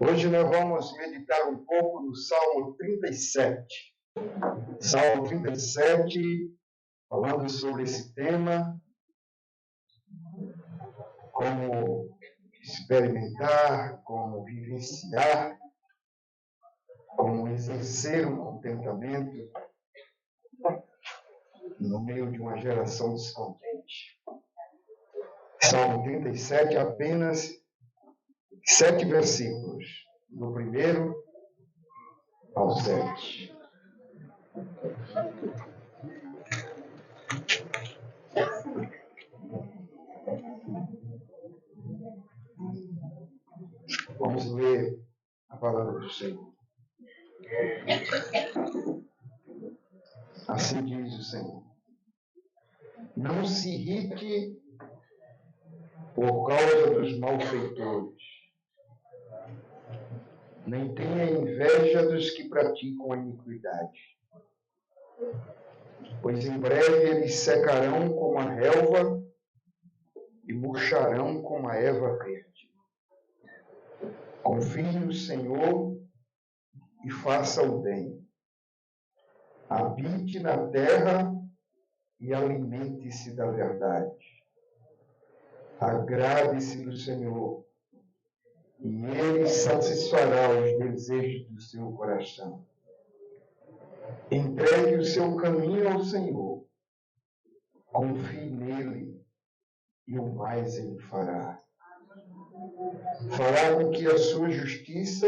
Hoje nós vamos meditar um pouco no Salmo 37. Salmo 37, falando sobre esse tema, como experimentar, como vivenciar, como exercer um contentamento no meio de uma geração descontente. Salmo 37, apenas 7 versículos, do 1º ao 7. Vamos ler a palavra do Senhor. Assim diz o Senhor: não se irrite por causa dos malfeitores, nem tenha inveja dos que praticam a iniquidade, pois em breve eles secarão como a relva e murcharão como a erva verde. Confie no Senhor e faça o bem. Habite na terra e alimente-se da verdade. Agrade-se do Senhor, e Ele satisfará os desejos do seu coração. Entregue o seu caminho ao Senhor. Confie nele, e o mais Ele fará. Fará com que a sua justiça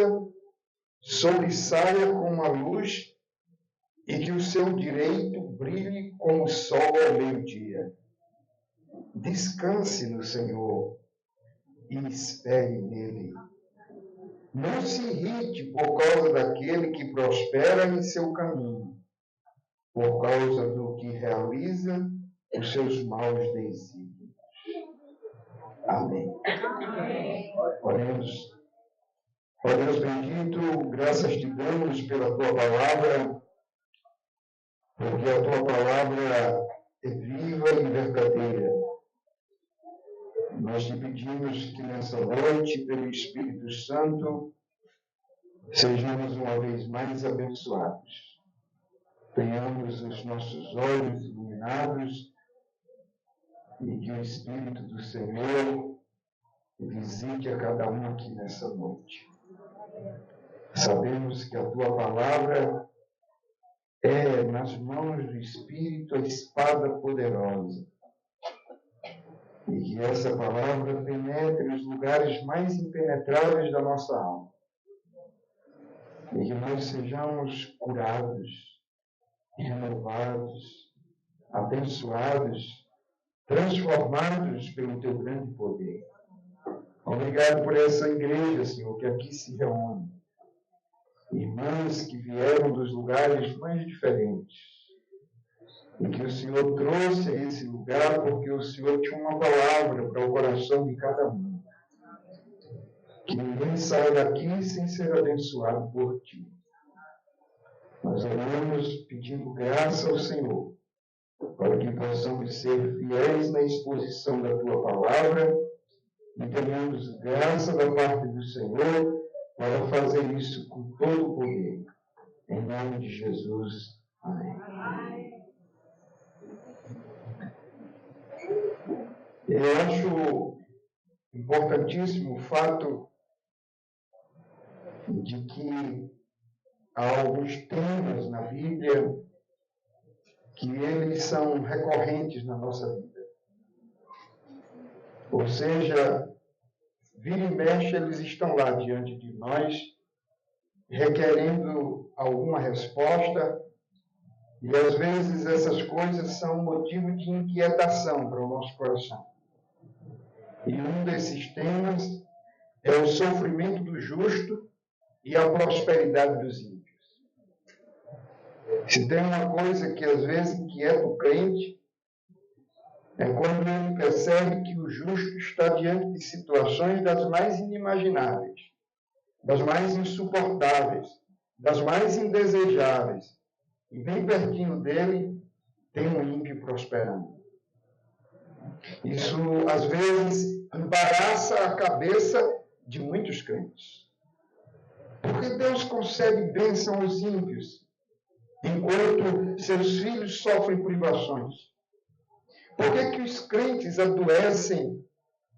sobressaia como a luz e que o seu direito brilhe como o sol ao meio-dia. Descanse no Senhor e espere nele. Não se irrite por causa daquele que prospera em seu caminho, por causa do que realiza os seus maus desígnios. Amém. Oremos. Ó Deus bendito, graças te damos pela tua palavra, porque a tua palavra é viva e verdadeira. Nós te pedimos que nessa noite, pelo Espírito Santo, sejamos uma vez mais abençoados. Tenhamos os nossos olhos iluminados e que o Espírito do Senhor visite a cada um aqui nessa noite. Sabemos que a tua palavra é, nas mãos do Espírito, a espada poderosa. E que essa palavra penetre os lugares mais impenetráveis da nossa alma. E que nós sejamos curados, renovados, abençoados, transformados pelo teu grande poder. Obrigado por essa igreja, Senhor, que aqui se reúne. Irmãs que vieram dos lugares mais diferentes. E que o Senhor trouxe a esse lugar porque o Senhor tinha uma palavra para o coração de cada um. Que ninguém saia daqui sem ser abençoado por ti. Nós oramos pedindo graça ao Senhor, para que possamos ser fiéis na exposição da tua palavra e tenhamos graça da parte do Senhor para fazer isso com todo o poder. Em nome de Jesus. Amém. Eu acho importantíssimo o fato de que há alguns temas na Bíblia que eles são recorrentes na nossa vida. Ou seja, vira e mexe, eles estão lá diante de nós, requerendo alguma resposta, e às vezes essas coisas são motivo de inquietação para o nosso coração. E um desses temas é o sofrimento do justo e a prosperidade dos ímpios. Se tem uma coisa que às vezes inquieta o crente, é quando ele percebe que o justo está diante de situações das mais inimagináveis, das mais insuportáveis, das mais indesejáveis. E bem pertinho dele tem um ímpio prosperando. Isso, às vezes, embaraça a cabeça de muitos crentes. Porque Deus concede bênção aos ímpios, enquanto seus filhos sofrem privações? Por que os crentes adoecem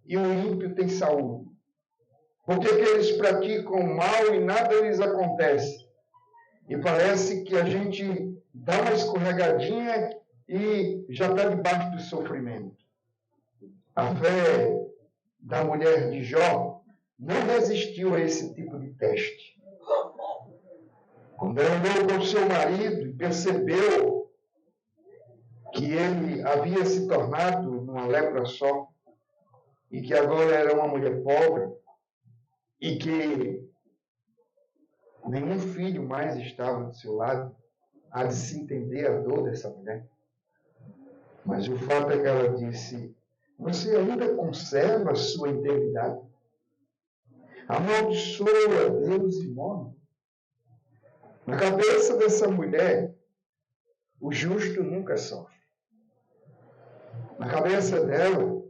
e o ímpio tem saúde? Por que eles praticam o mal e nada lhes acontece? E parece que a gente dá uma escorregadinha e já está debaixo do sofrimento. A fé da mulher de Jó não resistiu a esse tipo de teste. Quando ela olhou para o seu marido e percebeu que ele havia se tornado numa lepra só, e que agora era uma mulher pobre, e que nenhum filho mais estava do seu lado, há de se entender a dor dessa mulher. Mas o fato é que ela disse: você ainda conserva a sua integridade? Amaldiçoa a Deus e morre. Na cabeça dessa mulher, o justo nunca sofre. Na cabeça dela,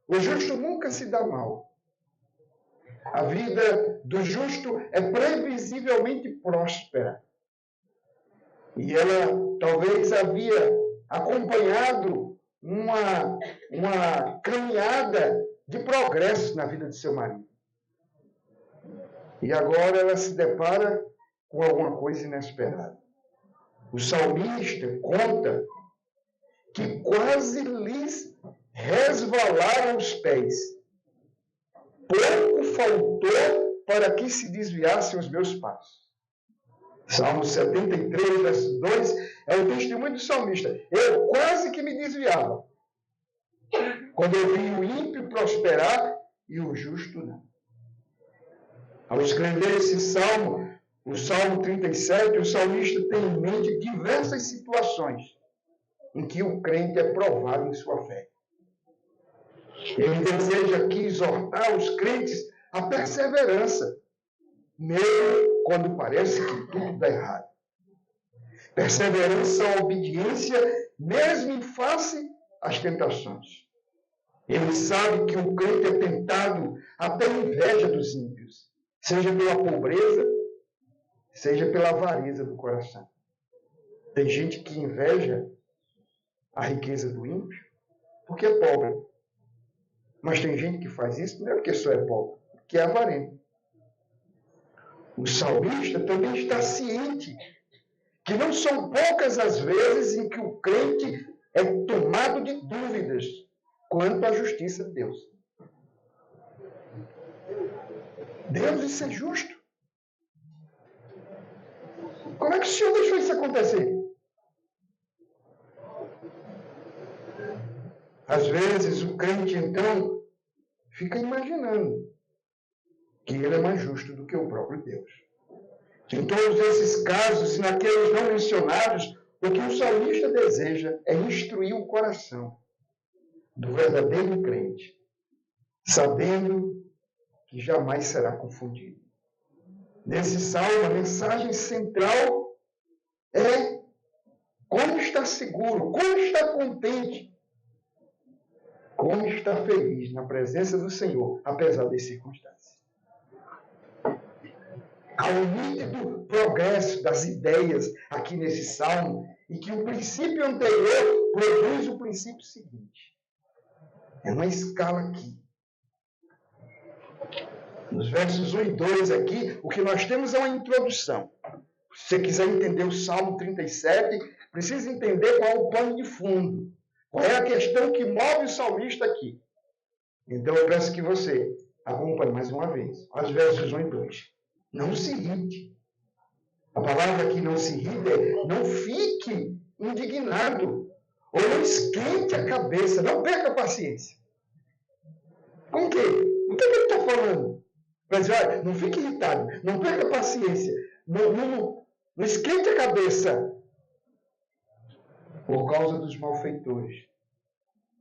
o justo nunca se dá mal. A vida do justo é previsivelmente próspera. E ela talvez havia acompanhado uma caminhada de progresso na vida de seu marido. E agora ela se depara com alguma coisa inesperada. O salmista conta que quase lhes resvalaram os pés. Pouco faltou para que se desviassem os meus passos. Salmo 73, verso 2, é o testemunho do salmista. Eu quase que me desviava, quando eu vi o ímpio prosperar e o justo não. Ao escrever esse salmo, o Salmo 37, o salmista tem em mente diversas situações em que o crente é provado em sua fé. Ele deseja aqui exortar os crentes à perseverança, mesmo quando parece que tudo dá errado. Perseverança à obediência, mesmo em face às tentações. Ele sabe que o crente é tentado até inveja dos ímpios, seja pela pobreza, seja pela avareza do coração. Tem gente que inveja a riqueza do ímpio porque é pobre. Mas tem gente que faz isso não é porque só é pobre, porque é avarento. O salmista também está ciente que não são poucas as vezes em que o crente é tomado de dúvidas quanto à justiça de Deus. Deus, isso é justo? Como é que o Senhor deixou isso acontecer? Às vezes o crente, então, fica imaginando que ele é mais justo do que o próprio Deus. Em todos esses casos, e naqueles não mencionados, o que o salmista deseja é instruir o coração do verdadeiro crente, sabendo que jamais será confundido. Nesse salmo, a mensagem central é como estar seguro, como estar contente, como estar feliz na presença do Senhor, apesar das circunstâncias. Há um nítido progresso das ideias aqui nesse salmo, e que o princípio anterior produz o princípio seguinte. É uma escala aqui. Nos versos 1 e 2 aqui, o que nós temos é uma introdução. Se você quiser entender o Salmo 37, precisa entender qual é o pano de fundo. Qual é a questão que move o salmista aqui. Então eu peço que você acompanhe mais uma vez. Olha os versos 1 e 2. Não se irrite. A palavra aqui não se irrite é não fique indignado. Ou não esquente a cabeça. Não perca a paciência. Com o quê? O que ele está falando? Mas olha, não fique irritado. Não perca a paciência. Não esquente a cabeça. Por causa dos malfeitores.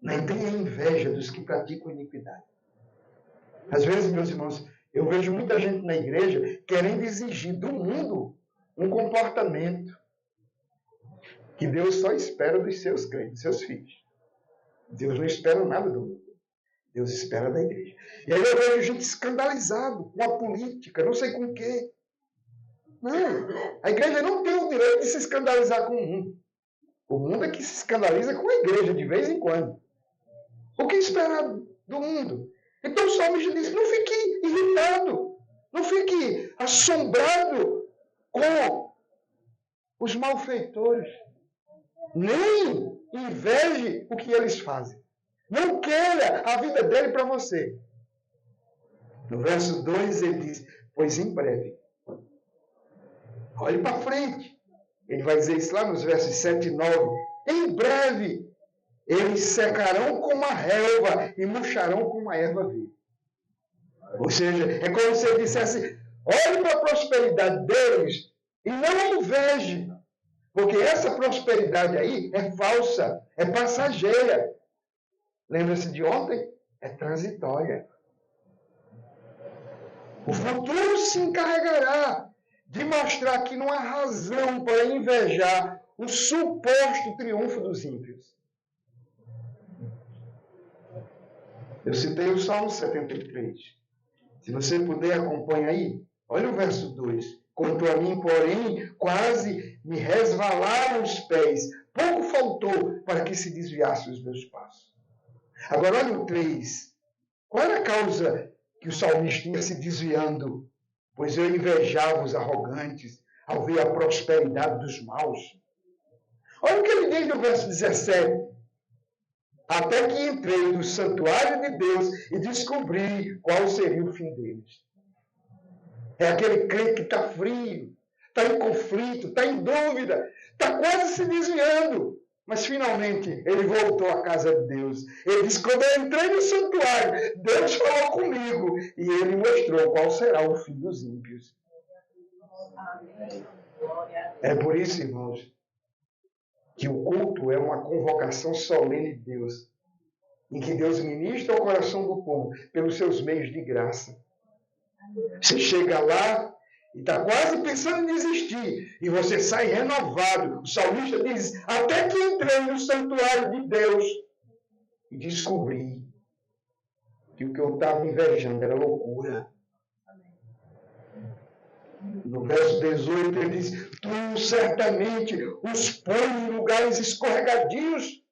Nem tenha inveja dos que praticam iniquidade. Às vezes, meus irmãos, eu vejo muita gente na igreja querendo exigir do mundo um comportamento que Deus só espera dos seus crentes, dos seus filhos. Deus não espera nada do mundo. Deus espera da igreja. E aí eu vejo gente escandalizada com a política, não sei com o quê. Não, a igreja não tem o direito de se escandalizar com o mundo. O mundo é que se escandaliza com a igreja de vez em quando. O que esperar do mundo? Então o salmista diz, não fique irritado, não fique assombrado com os malfeitores. Nem inveje o que eles fazem. Não queira a vida dele para você. No verso 2 ele diz, pois em breve. Olhe para frente. Ele vai dizer isso lá nos versos 7 e 9. Em breve, eles secarão como a relva e murcharão como a erva verde. Ou seja, é como se ele dissesse, olhe para a prosperidade deles e não inveje. Porque essa prosperidade aí é falsa, é passageira. Lembra-se de ontem? É transitória. O futuro se encarregará de mostrar que não há razão para invejar o suposto triunfo dos ímpios. Eu citei o Salmo 73. Se você puder, acompanha aí. Olha o verso 2. Quanto a mim, porém, quase me resvalaram os pés. Pouco faltou para que se desviassem os meus passos. Agora, olha o 3. Qual era a causa que o salmista ia se desviando? Pois eu invejava os arrogantes ao ver a prosperidade dos maus. Olha o que ele diz no verso 17. Até que entrei no santuário de Deus e descobri qual seria o fim deles. É aquele crente que está frio, está em conflito, está em dúvida, está quase se desviando. Mas finalmente ele voltou à casa de Deus. Ele disse, quando eu entrei no santuário, Deus falou comigo e ele mostrou qual será o fim dos ímpios. É por isso, irmãos, que o culto é uma convocação solene de Deus, em que Deus ministra ao coração do povo pelos seus meios de graça. Você chega lá e está quase pensando em desistir, e você sai renovado. O salmista diz, até que entrei no santuário de Deus e descobri que o que eu estava invejando era loucura. No verso 18 ele diz, tu certamente os põe em lugares escorregadios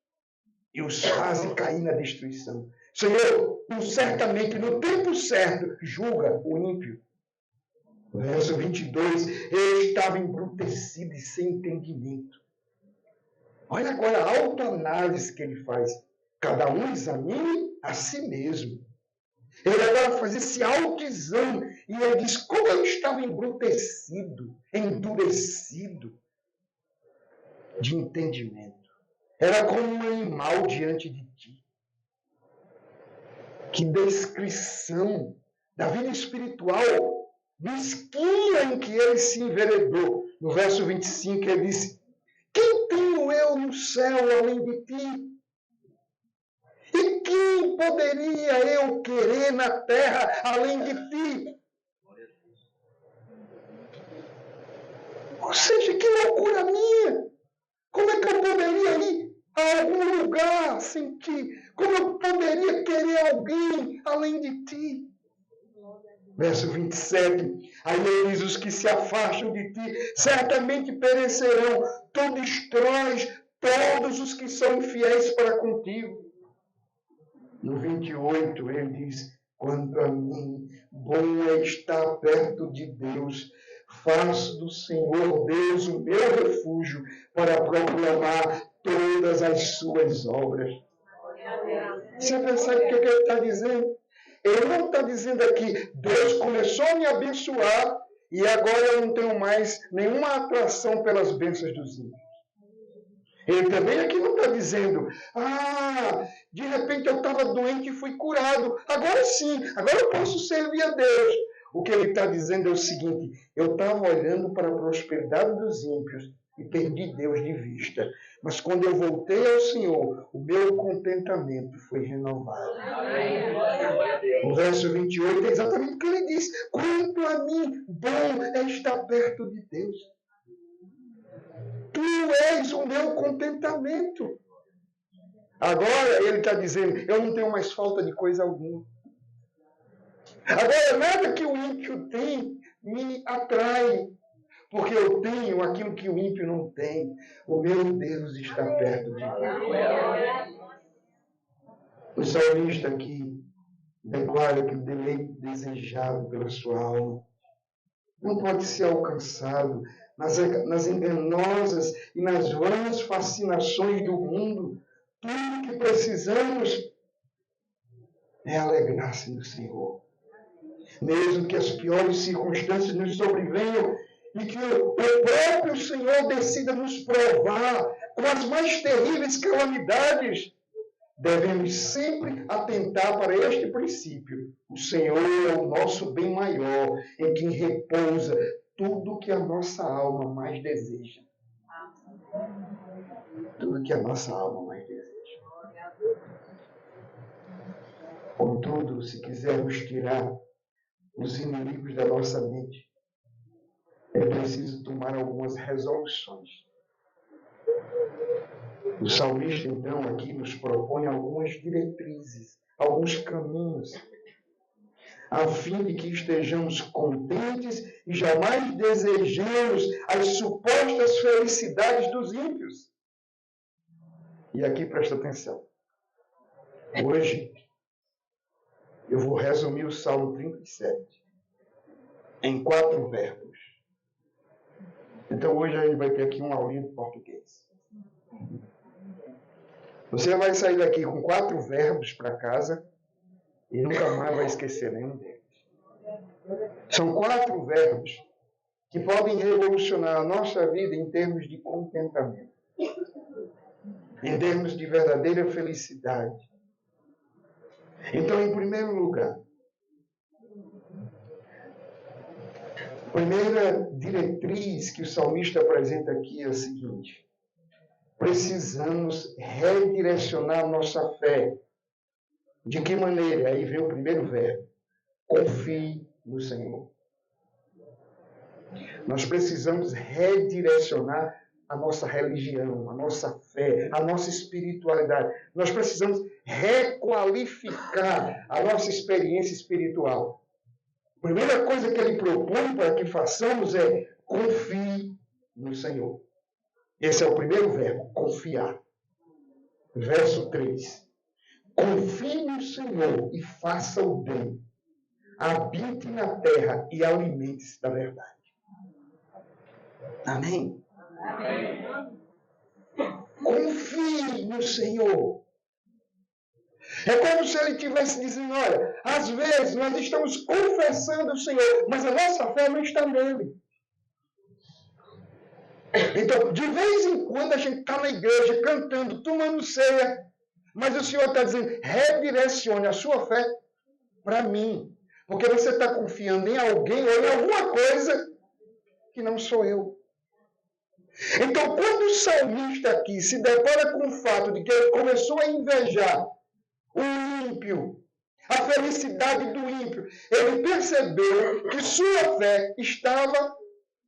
e os fazem cair na destruição. Senhor, tu certamente, no tempo certo, julga o ímpio. No verso 22, ele estava embrutecido e sem entendimento. Olha agora a autoanálise que ele faz. Cada um examine a si mesmo. Ele agora faz esse autoexame e ele diz, como eu estava embrutecido, endurecido de entendimento. Era como um animal diante de ti. Que descrição da vida espiritual mesquinha em que ele se enveredou. No verso 25 ele disse, quem tenho eu no céu além de ti? E quem poderia eu querer na terra além de ti? Ou seja, que loucura minha! Como é que eu poderia ir a algum lugar sem ti? Como eu poderia querer alguém além de ti? Verso 27. Aí ele diz, os que se afastam de ti certamente perecerão. Tu destróis todos os que são infiéis para contigo. No 28 ele diz, quanto a mim, bom é estar perto de Deus. Faço do Senhor Deus o meu refúgio para proclamar todas as suas obras. Você percebe o que ele está dizendo? Ele não está dizendo aqui, Deus começou a me abençoar e agora eu não tenho mais nenhuma atração pelas bênçãos dos ímpios. Ele também aqui não está dizendo, de repente eu estava doente e fui curado. Agora sim, agora eu posso servir a Deus. O que ele está dizendo é o seguinte, eu estava olhando para a prosperidade dos ímpios e perdi Deus de vista. Mas quando eu voltei ao Senhor, o meu contentamento foi renovado. O verso 28 é exatamente o que ele diz. Quanto a mim, bom é estar perto de Deus. Tu és o meu contentamento. Agora ele está dizendo, eu não tenho mais falta de coisa alguma. Agora, nada que o ímpio tem me atrai. porque eu tenho aquilo que o ímpio não tem. O meu Deus está perto de mim. O salmista aqui declara que o deleite desejado pela sua alma não pode ser alcançado nas enganosas e nas vãs fascinações do mundo. Tudo que precisamos é alegrar-se no Senhor. Mesmo que as piores circunstâncias nos sobrevenham e que o próprio Senhor decida nos provar com as mais terríveis calamidades, devemos sempre atentar para este princípio. O Senhor é o nosso bem maior, em quem repousa tudo que a nossa alma mais deseja. Tudo que a nossa alma mais deseja. Contudo, se quisermos tirar os inimigos da nossa mente, é preciso tomar algumas resoluções. O salmista, então, aqui nos propõe algumas diretrizes, alguns caminhos, a fim de que estejamos contentes e jamais desejemos as supostas felicidades dos ímpios. E aqui presta atenção. Hoje, eu vou resumir o Salmo 37 em 4 verbos. Então, hoje a gente vai ter aqui uma aulinha de português. Você vai sair daqui com 4 verbos para casa e nunca mais vai esquecer nenhum deles. São 4 verbos que podem revolucionar a nossa vida em termos de contentamento, em termos de verdadeira felicidade. Então, em primeiro lugar, a primeira diretriz que o salmista apresenta aqui é a seguinte: precisamos redirecionar nossa fé. De que maneira? Aí vem o primeiro verbo. Confie no Senhor. Nós precisamos redirecionar a nossa religião, a nossa fé, a nossa espiritualidade. Nós precisamos requalificar a nossa experiência espiritual. A primeira coisa que ele propõe para que façamos é confie no Senhor. Esse é o primeiro verbo, confiar. Verso 3. Confie no Senhor e faça o bem. Habite na terra e alimente-se da verdade. Amém? Amém. Confie no Senhor. É como se ele estivesse dizendo, olha, às vezes nós estamos confessando o Senhor, mas a nossa fé não está nele. Então, de vez em quando a gente está na igreja cantando, tomando ceia, mas o Senhor está dizendo, redirecione a sua fé para mim. Porque você está confiando em alguém ou em alguma coisa que não sou eu. Então, quando o salmista aqui se depara com o fato de que ele começou a invejar o ímpio, a felicidade do ímpio, ele percebeu que sua fé estava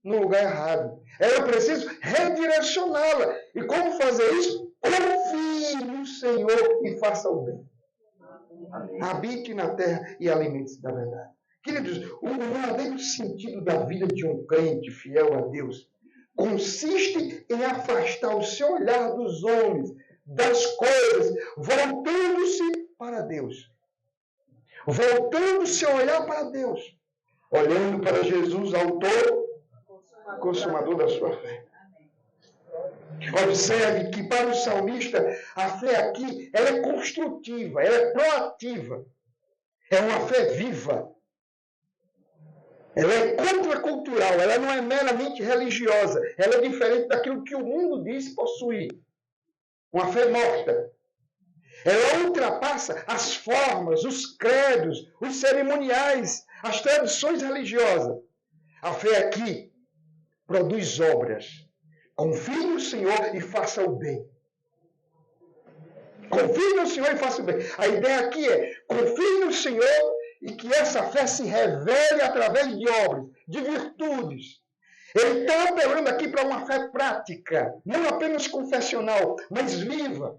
no lugar errado. Era preciso redirecioná-la. E como fazer isso? Confie no Senhor e faça o bem. Amém. Habite na terra e alimente-se da verdade. Queridos, o verdadeiro sentido da vida de um crente fiel a Deus consiste em afastar o seu olhar dos homens, das coisas, voltando-se para Deus. Voltando o seu olhar para Deus. Olhando para Jesus, autor, consumador da sua fé. Observe que para o salmista, a fé aqui ela é construtiva, ela é proativa. É uma fé viva. Ela é contracultural, ela não é meramente religiosa. Ela é diferente daquilo que o mundo diz possuir. Uma fé morta. Ela ultrapassa as formas, os credos, os cerimoniais, as tradições religiosas. A fé aqui produz obras. Confie no Senhor e faça o bem. Confie no Senhor e faça o bem. A ideia aqui é, confie no Senhor e que essa fé se revele através de obras, de virtudes. Ele está apelando aqui para uma fé prática, não apenas confessional, mas viva.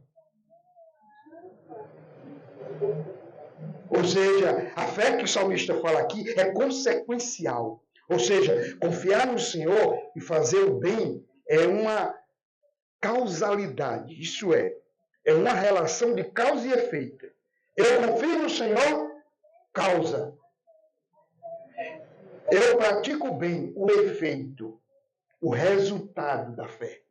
Ou seja, a fé que o salmista fala aqui é consequencial. Ou seja, confiar no Senhor e fazer o bem é uma causalidade. Isso é uma relação de causa e efeito. Eu confio no Senhor, causa. Eu pratico o bem, o efeito, o resultado da fé.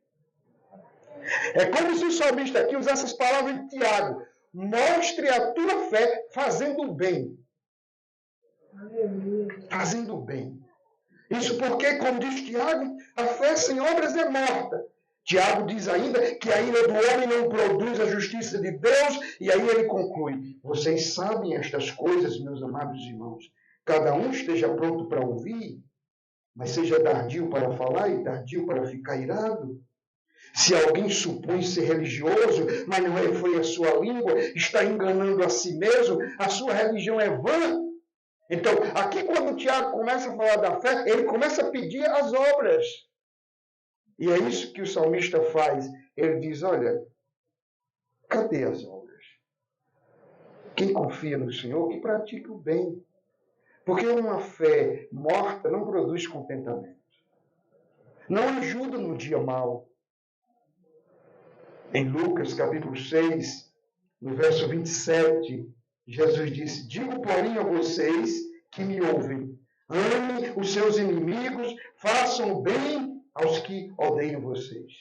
É como se o salmista aqui usasse as palavras de Tiago. Mostre a tua fé fazendo o bem. Fazendo o bem. Isso porque, como diz Tiago, a fé sem obras é morta. Tiago diz ainda que a ira do homem não produz a justiça de Deus, e aí ele conclui: vocês sabem estas coisas, meus amados irmãos. Cada um esteja pronto para ouvir, mas seja tardio para falar e tardio para ficar irado. Se alguém supõe ser religioso, mas não refreia a sua língua, está enganando a si mesmo, a sua religião é vã. Então, aqui quando o Tiago começa a falar da fé, ele começa a pedir as obras. E é isso que o salmista faz. Ele diz, olha, cadê as obras? Quem confia no Senhor, que pratique o bem. Porque uma fé morta não produz contentamento. Não ajuda no dia mau. Em Lucas, capítulo 6, no verso 27, Jesus disse, digo, porém, a vocês que me ouvem, amem os seus inimigos, façam bem aos que odeiam vocês.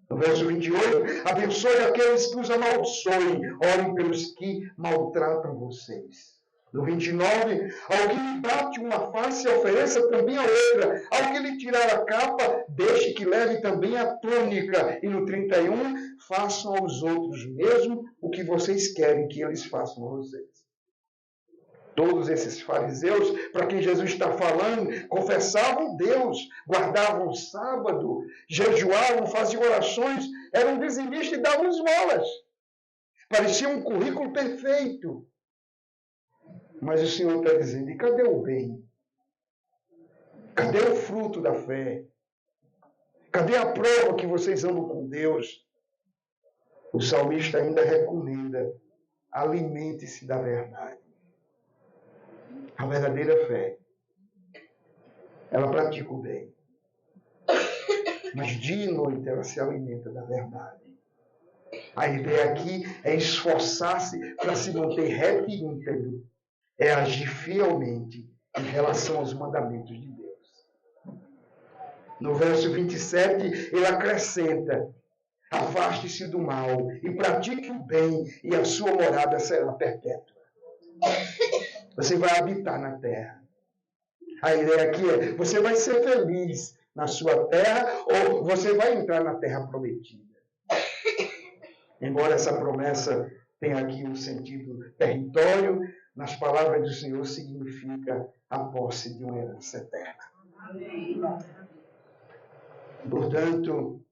No verso 28, abençoe aqueles que os amaldiçoem, orem pelos que maltratam vocês. No 29, ao que lhe bate uma face, ofereça também a outra. Ao que lhe tirar a capa, deixe que leve também a túnica. E no 31, façam aos outros mesmo o que vocês querem que eles façam a vocês. Todos esses fariseus, para quem Jesus está falando, confessavam Deus, guardavam o sábado, jejuavam, faziam orações, eram dizimistas e davam esmolas. Parecia um currículo perfeito. Mas o Senhor está dizendo, e cadê o bem? Cadê o fruto da fé? Cadê a prova que vocês andam com Deus? O salmista ainda recomenda, alimente-se da verdade. A verdadeira fé, ela pratica o bem. Mas dia e noite ela se alimenta da verdade. A ideia aqui é esforçar-se para se manter reto e íntegro. É agir fielmente em relação aos mandamentos de Deus. No verso 27, ele acrescenta, afaste-se do mal e pratique o bem, e a sua morada será perpétua. Você vai habitar na terra. A ideia aqui é, você vai ser feliz na sua terra ou você vai entrar na terra prometida. Embora essa promessa tenha aqui um sentido território, nas palavras do Senhor significa a posse de uma herança eterna. Portanto,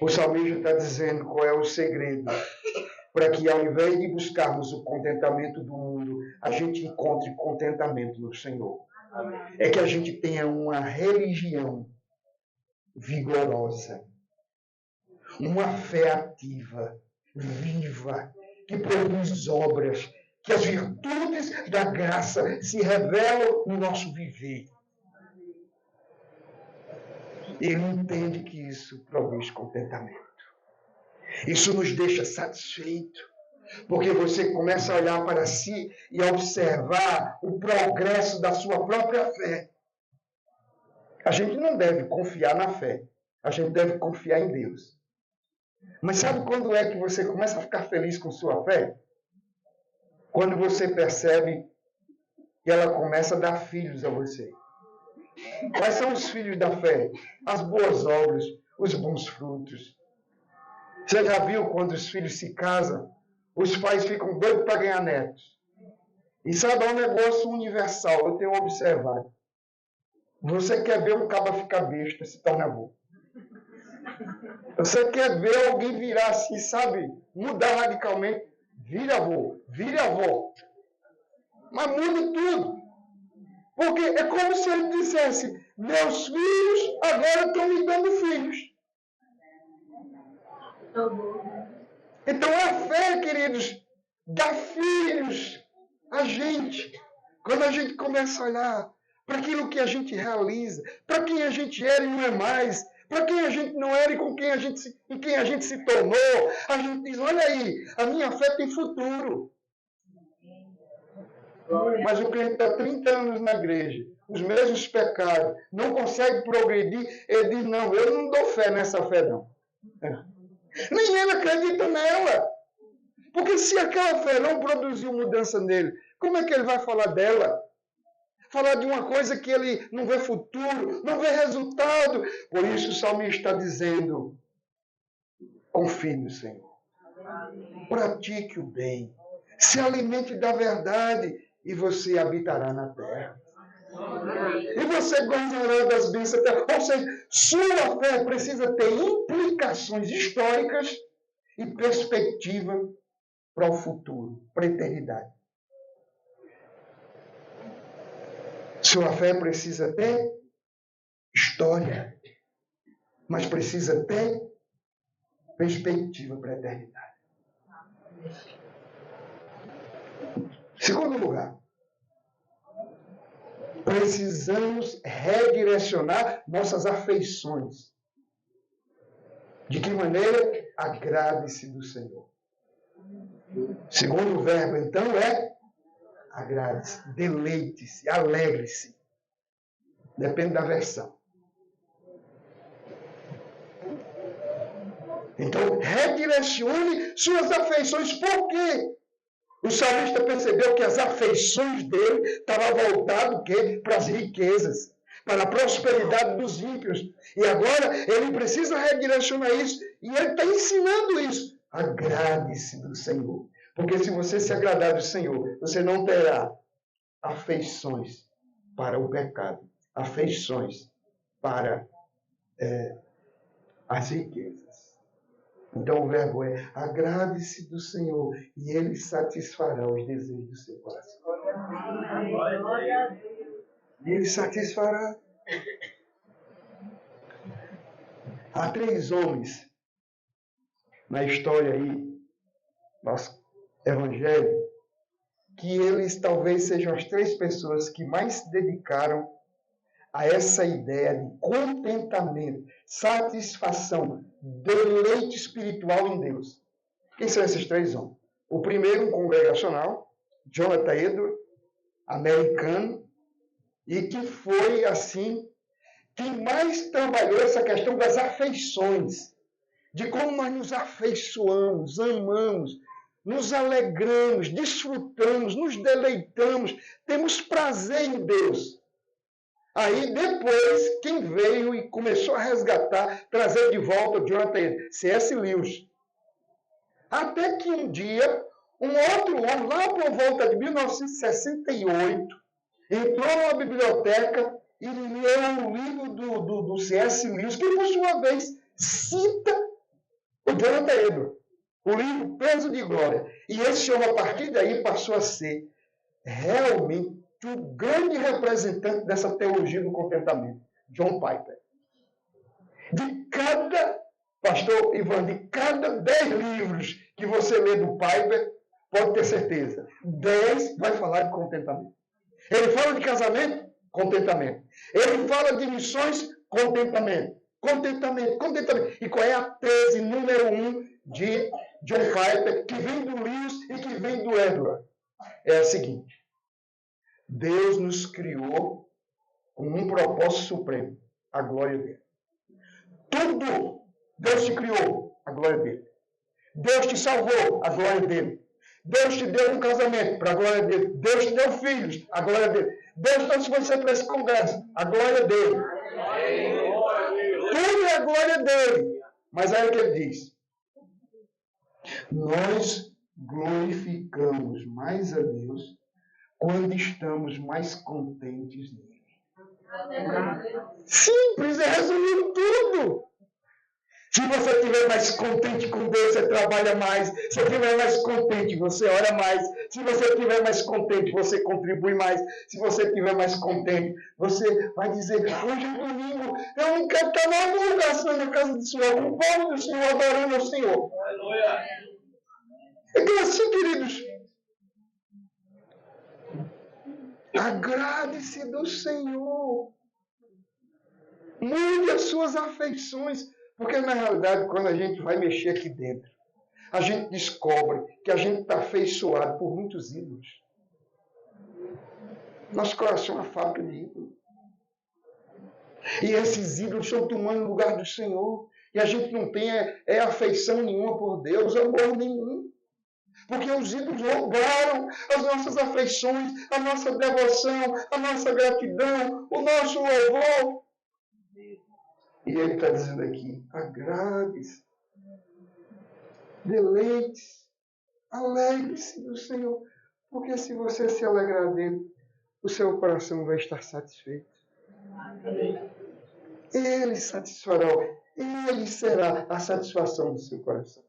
o salmista está dizendo qual é o segredo para que, ao invés de buscarmos o contentamento do mundo, a gente encontre contentamento no Senhor. É que a gente tenha uma religião vigorosa, uma fé ativa, viva, que produz obras, que as virtudes da graça se revelam no nosso viver. Ele entende que isso produz contentamento. Isso nos deixa satisfeitos, porque você começa a olhar para si e a observar o progresso da sua própria fé. A gente não deve confiar na fé, a gente deve confiar em Deus. Mas sabe quando é que você começa a ficar feliz com sua fé? Quando você percebe que ela começa a dar filhos a você. Quais são os filhos da fé? As boas obras, os bons frutos. Você já viu quando os filhos se casam, os pais ficam doidos para ganhar netos? E sabe, é um negócio universal, eu tenho observado. Você quer ver um cabra ficar besta, se torna avô. Você quer ver alguém virar assim, sabe? Mudar radicalmente. Vira avô, vira avó. Mas muda tudo. Porque é como se ele dissesse, meus filhos agora estão me dando filhos. Então a fé, queridos, dá filhos a gente. Quando a gente começa a olhar para aquilo que a gente realiza, para quem a gente era e não é mais, para quem a gente não era e com quem a gente se tornou. A gente diz, olha aí, a minha fé tem futuro. Mas o crente está 30 anos na igreja, os mesmos pecados, não consegue progredir, ele diz, não, eu não dou fé nessa fé, não. Nem ele acredita nela. Porque se aquela fé não produziu mudança nele, como é que ele vai falar dela? Falar de uma coisa que ele não vê futuro, não vê resultado. Por isso o salmista está dizendo, confie no Senhor. Pratique o bem. Se alimente da verdade e você habitará na terra. E você gozará das bênçãos da terra. Ou seja, sua fé precisa ter implicações históricas e perspectiva para o futuro, para a eternidade. Sua fé precisa ter história, mas precisa ter perspectiva para a eternidade. Segundo lugar, precisamos redirecionar nossas afeições. De que maneira? Agrade-se do Senhor. Segundo verbo, então, é agrade-se, deleite-se, alegre-se. Depende da versão. Então, redirecione suas afeições. Por quê? O salmista percebeu que as afeições dele estavam voltadas para as riquezas, para a prosperidade dos ímpios. E agora ele precisa redirecionar isso. E ele está ensinando isso. Agrade-se do Senhor. Porque se você se agradar do Senhor, você não terá afeições para o pecado, afeições para as riquezas. Então o verbo é, agrade-se do Senhor e Ele satisfará os desejos do seu coração. Ele satisfará. Há 3 homens na história aí, nosso evangelho, que eles talvez sejam as 3 pessoas que mais se dedicaram a essa ideia de contentamento, satisfação, deleite espiritual em Deus. Quem são esses 3 homens? O primeiro, um congregacional, Jonathan Edwards, americano, e que foi, assim, quem mais trabalhou essa questão das afeições, de como nós nos afeiçoamos, amamos, nos alegramos, desfrutamos, nos deleitamos, temos prazer em Deus. Aí depois, quem veio e começou a resgatar, trazer de volta o Jonathan Edwards, C.S. Lewis. Até que um dia, um outro homem, lá por volta de 1968, entrou numa biblioteca e leu o livro do C.S. Lewis, que por sua vez cita o Jonathan Edwards, o livro Peso de Glória. E esse homem, a partir daí, passou a ser realmente o grande representante dessa teologia do contentamento, John Piper. De cada, pastor Ivan, de cada 10 livros que você lê do Piper, pode ter certeza, 10 vai falar de contentamento. Ele fala de casamento, contentamento. Ele fala de missões, contentamento. Contentamento, contentamento. E qual é a tese número 1 de John Piper, que vem do Lewis e que vem do Edward? É a seguinte: Deus nos criou com um propósito supremo, a glória dele. Tudo Deus te criou, a glória dele. Deus te salvou, a glória dele. Deus te deu um casamento, para a glória dele. Deus te deu filhos, a glória dele. Deus trouxe você para esse congresso, a glória dele. Tudo é a glória dele. Mas aí o que ele diz? Nós glorificamos mais a Deus quando estamos mais contentes nele. Simples, é resumindo tudo. Se você estiver mais contente com Deus, você trabalha mais. Se você estiver mais contente, você ora mais. Se você estiver mais contente, você contribui mais. Se você estiver mais contente, você vai dizer, hoje é domingo, eu não quero estar em algum lugar senão na casa do Senhor, com o povo do Senhor, adorando ao Senhor. Então assim, queridos, Agrade-se do Senhor. Mude as suas afeições. Porque, na realidade, quando a gente vai mexer aqui dentro, a gente descobre que a gente está afeiçoado por muitos ídolos. Nosso coração é uma fábrica de ídolos. E esses ídolos estão tomando o lugar do Senhor. E a gente não tem afeição nenhuma por Deus, amor nenhum. Porque os ídolos roubaram as nossas afeições, a nossa devoção, a nossa gratidão, o nosso louvor. E ele está dizendo aqui, agrade-se, deleite-se, alegre-se do Senhor. Porque se você se alegrar dele, o seu coração vai estar satisfeito. Ele satisfará, ele será a satisfação do seu coração.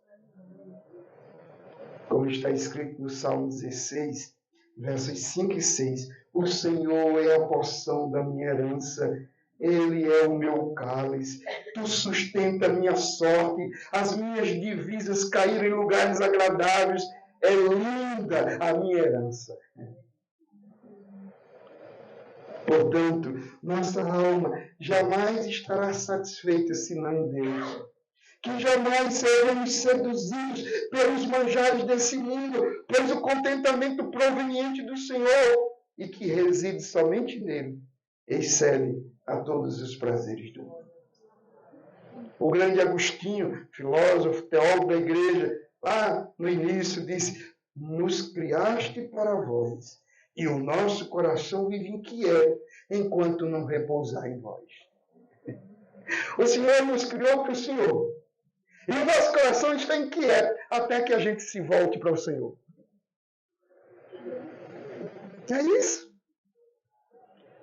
Como está escrito no Salmo 16, versos 5 e 6. O Senhor é a porção da minha herança, Ele é o meu cálice. Tu sustenta a minha sorte, as minhas divisas caíram em lugares agradáveis. É linda a minha herança. Portanto, nossa alma jamais estará satisfeita senão em Deus. Que jamais sejamos seduzidos pelos manjares desse mundo, pois o contentamento proveniente do Senhor e que reside somente nele, excede a todos os prazeres do mundo. O grande Agostinho, filósofo, teólogo da igreja, lá no início disse, nos criaste para vós, e o nosso coração vive inquieto, enquanto não repousar em vós. O Senhor nos criou para o Senhor. E o nosso coração está inquieto até que a gente se volte para o Senhor. É isso.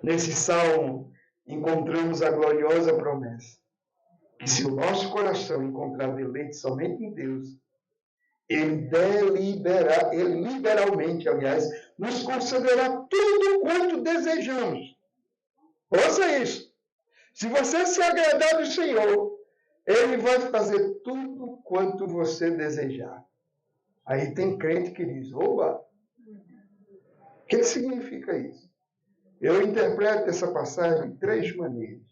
Nesse salmo, encontramos a gloriosa promessa que se o nosso coração encontrar deleite somente em Deus, Ele liberalmente, aliás, nos concederá tudo quanto desejamos. Ouça isso. Se você se agradar do Senhor, Ele vai fazer tudo quanto você desejar. Aí tem crente que diz, oba, o que significa isso? Eu interpreto essa passagem de 3 maneiras.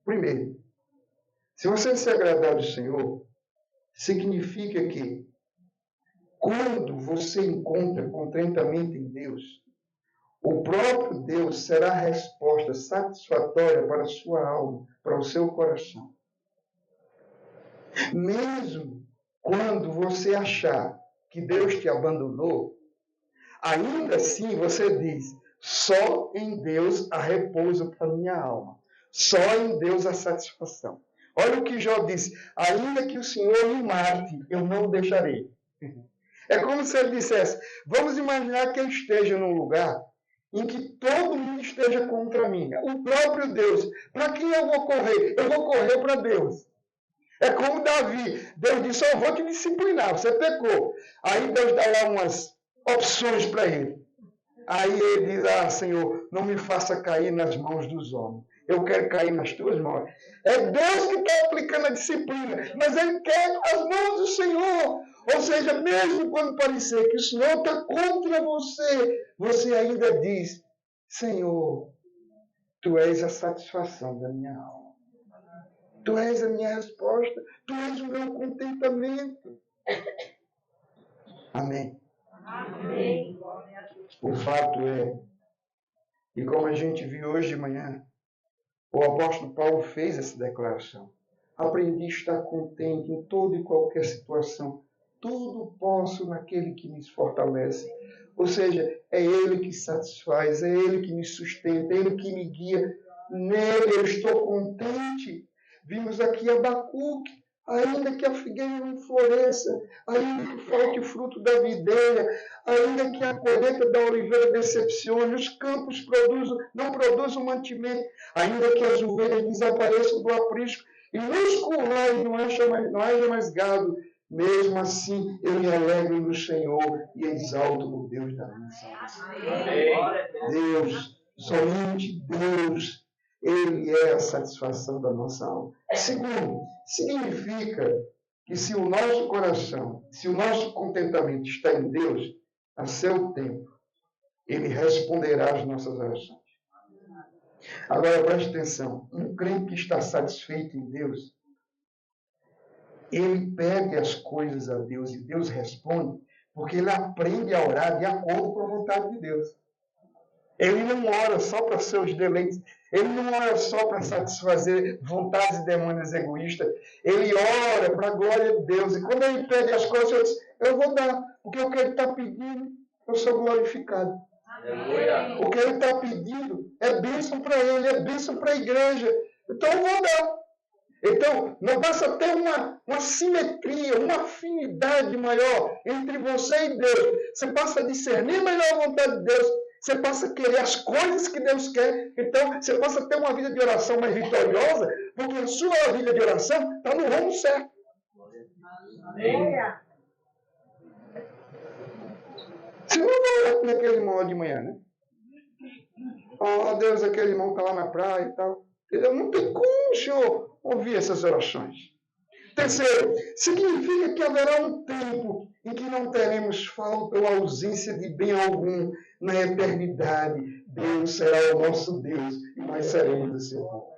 Primeiro, se você se agradar do Senhor, significa que quando você encontra contentamento em Deus, o próprio Deus será a resposta satisfatória para a sua alma, para o seu coração. Mesmo quando você achar que Deus te abandonou, ainda assim você diz, só em Deus há repouso para a minha alma. Só em Deus há satisfação. Olha o que Jó disse, ainda que o Senhor me mate, eu não o deixarei. É como se ele dissesse, vamos imaginar que eu esteja num lugar em que todo mundo esteja contra mim. O próprio Deus. Para quem eu vou correr? Eu vou correr para Deus. É como Davi. Deus disse, eu vou te disciplinar, você pecou. Aí Deus dá lá umas opções para ele. Aí ele diz, Senhor, não me faça cair nas mãos dos homens. Eu quero cair nas tuas mãos. É Deus que está aplicando a disciplina, mas ele quer as mãos do Senhor. Ou seja, mesmo quando parecer que o Senhor está contra você, você ainda diz, Senhor, Tu és a satisfação da minha alma. Tu és a minha resposta. Tu és o meu contentamento. Amém. Amém. O fato é que, como a gente viu hoje de manhã, o apóstolo Paulo fez essa declaração. Aprendi a estar contente em toda e qualquer situação. Tudo posso naquele que me fortalece. Ou seja, é Ele que satisfaz, é Ele que me sustenta, é Ele que me guia. Nele eu estou contente. Vimos aqui Abacuque, ainda que a figueira não floresça, ainda que falte o fruto da videira, ainda que a colheita da oliveira decepcione, os campos não produzam mantimento, ainda que as ovelhas desapareçam do aprisco, e nos currais não haja mais gado, mesmo assim eu me alegro no Senhor e exalto o Deus da minha salvação. Deus, somente Deus, Ele é a satisfação da nossa alma. Segundo, significa que se o nosso coração, se o nosso contentamento está em Deus, a seu tempo, Ele responderá às nossas orações. Agora, preste atenção. Um crente que está satisfeito em Deus, ele pede as coisas a Deus e Deus responde, porque ele aprende a orar de acordo com a vontade de Deus. Ele não ora só para seus deleites. Ele não ora só para satisfazer vontades e demônios egoístas. Ele ora para a glória de Deus. E quando ele pede as coisas, eu vou dar. Porque o que ele está pedindo, eu sou glorificado. Aleluia. O que ele está pedindo é bênção para ele, é bênção para a igreja. Então eu vou dar. Então, não passa a ter uma simetria, uma afinidade maior entre você e Deus. Você passa a discernir melhor a vontade de Deus. Você passa a querer as coisas que Deus quer. Então, você passa a ter uma vida de oração mais vitoriosa, porque a sua vida de oração está no rumo certo. Amém. Você não vai orar naquele irmão de manhã, né? Oh, Deus, aquele irmão está lá na praia e tal. Não tem como, Senhor, ouvir essas orações. Terceiro, significa que haverá um tempo em que não teremos falta ou ausência de bem algum. Na eternidade, Deus será o nosso Deus e nós seremos o seu povo.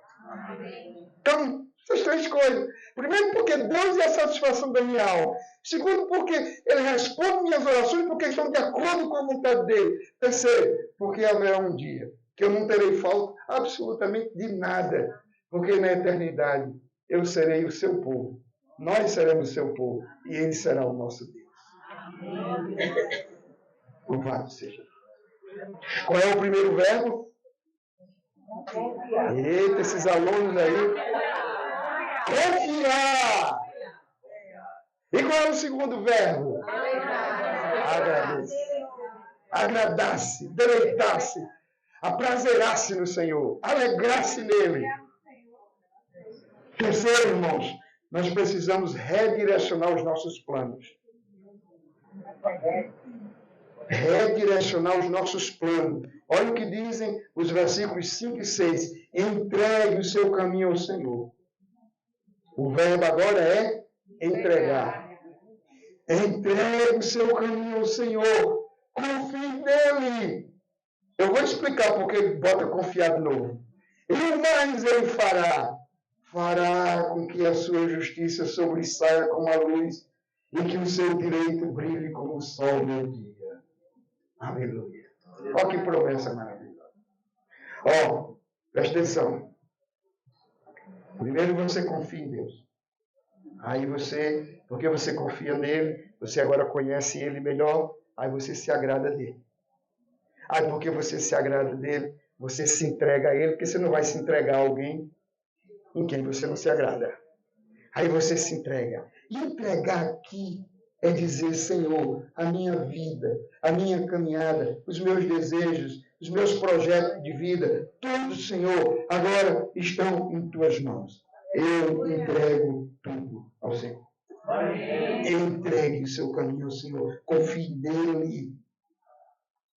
Então, essas três coisas. Primeiro, porque Deus é a satisfação da minha alma. Segundo, porque Ele responde minhas orações porque estão de acordo com a vontade dEle. Terceiro, porque haverá um dia que eu não terei falta absolutamente de nada. Porque na eternidade eu serei o seu povo. Nós seremos o seu povo e Ele será o nosso Deus. Louvado seja. Qual é o primeiro verbo? Eita, esses alunos aí. Confiar. E qual é o segundo verbo? Agradecer. Agradar-se, deleitar-se, aprazerar-se no Senhor, alegrar-se nele. Terceiro, irmãos, nós precisamos redirecionar os nossos planos. Redirecionar os nossos planos. Olha o que dizem os versículos 5 e 6. Entregue o seu caminho ao Senhor. O verbo agora é entregar. Entregue o seu caminho ao Senhor. Confie nele. Eu vou explicar porque ele bota confiar de novo. E mais ele fará. Fará com que a sua justiça sobressaia como a luz e que o seu direito brilhe como o sol do dia. Aleluia. Olha que promessa maravilhosa. Ó, presta atenção. Primeiro você confia em Deus. Aí você, porque você confia nele, você agora conhece ele melhor, aí você se agrada dele. Aí porque você se agrada dele, você se entrega a ele, porque você não vai se entregar a alguém em quem você não se agrada. Aí você se entrega. E entregar aqui é dizer, Senhor, a minha vida, a minha caminhada, os meus desejos, os meus projetos de vida, tudo, Senhor, agora estão em tuas mãos. Eu entrego tudo ao Senhor. Entregue o seu caminho ao Senhor. Confie nele.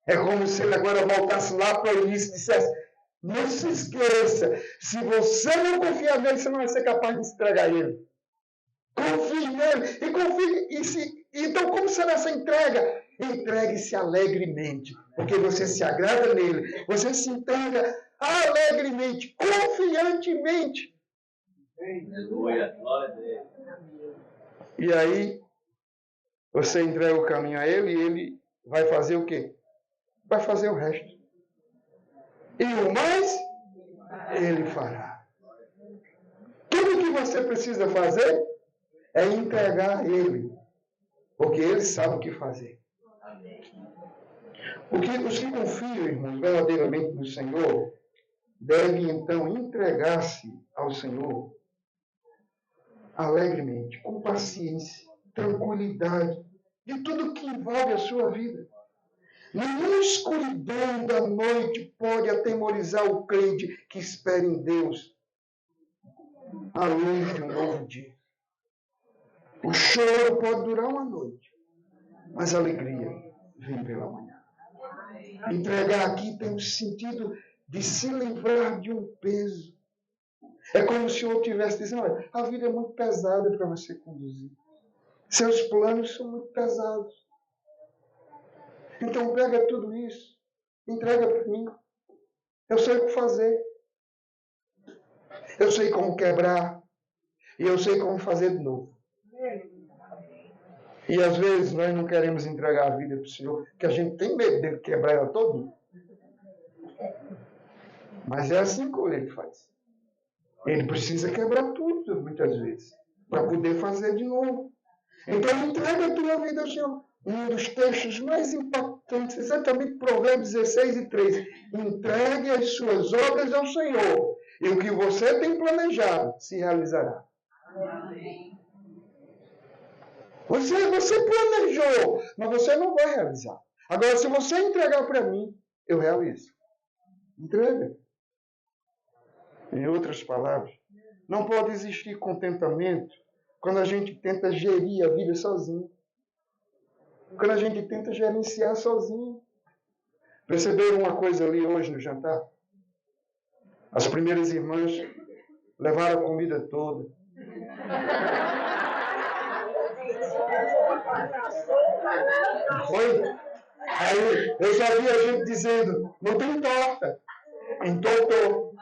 É como se ele agora voltasse lá para o início e dissesse, não se esqueça, se você não confiar nele, você não vai ser capaz de se entregar a ele. Confie nele. E confie. Então, como será essa entrega? Entregue-se alegremente. Porque você se agrada nele. Você se entrega alegremente, confiantemente. Aleluia. Glória a Deus. E aí, você entrega o caminho a ele e ele vai fazer o quê? Vai fazer o resto. E o mais, ele fará. Tudo que você precisa fazer é entregar a ele. Porque ele sabe o que fazer. Os que confiam, irmãos, verdadeiramente no Senhor, devem então entregar-se ao Senhor alegremente, com paciência, tranquilidade, de tudo que envolve a sua vida. Nenhuma escuridão da noite pode atemorizar o crente que espera em Deus à luz de um novo dia. O choro pode durar uma noite, mas a alegria vem pela manhã. Entregar aqui tem o sentido de se livrar de um peso. É como se o Senhor estivesse dizendo, olha, a vida é muito pesada para você conduzir. Seus planos são muito pesados. Então pega tudo isso Entrega para mim. Eu sei o que fazer. Eu sei como quebrar. E eu sei como fazer de novo. E às vezes nós não queremos entregar a vida para o Senhor, porque a gente tem medo dele quebrar ela toda. Mas é assim que ele faz. Ele precisa quebrar tudo, muitas vezes, para poder fazer de novo. Então entrega a tua vida ao Senhor. Um dos textos mais impactantes, exatamente Provérbios 16:3. Entregue as suas obras ao Senhor, e o que você tem planejado se realizará. Amém. Você planejou, mas você não vai realizar. Agora, se você entregar para mim, eu realizo. Entrega. Em outras palavras, não pode existir contentamento quando a gente tenta gerir a vida sozinho. Quando a gente tenta gerenciar sozinho. Perceberam uma coisa ali hoje no jantar? As primeiras irmãs levaram a comida toda. Foi? Aí eu só vi a gente dizendo, não tem torta, entortou,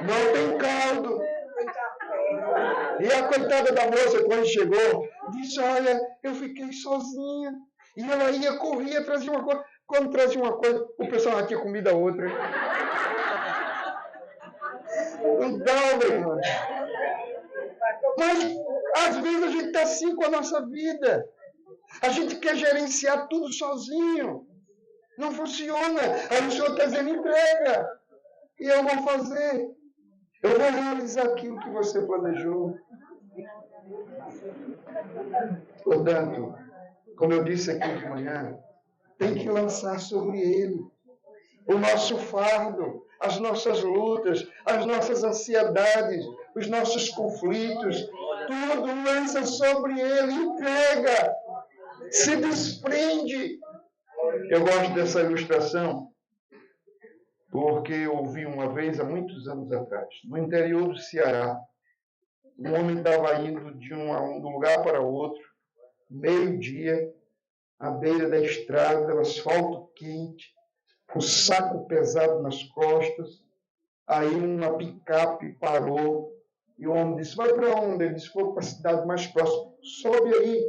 não tem caldo. E a coitada da moça, quando chegou, disse, olha, eu fiquei sozinha. E ela ia, corria, trazia uma coisa. Quando trazia uma coisa, o pessoal já tinha comida outra. Não dá, meu irmão. Mas, às vezes, a gente está assim com a nossa vida. A gente quer gerenciar tudo sozinho. Não funciona. Aí o Senhor está dizendo, entrega. E eu vou fazer. Eu vou realizar aquilo que você planejou. Portanto, como eu disse aqui de manhã, tem que lançar sobre ele o nosso fardo, as nossas lutas, as nossas ansiedades, os nossos conflitos. Tudo lança sobre ele, entrega, se desprende. Eu gosto dessa ilustração porque eu ouvi uma vez, há muitos anos atrás, no interior do Ceará, um homem estava indo de um lugar para outro, meio-dia, à beira da estrada, asfalto quente, com saco pesado nas costas. Aí uma picape parou e o homem disse, vai para onde? Ele disse, vou para a cidade mais próxima. Sobe aí.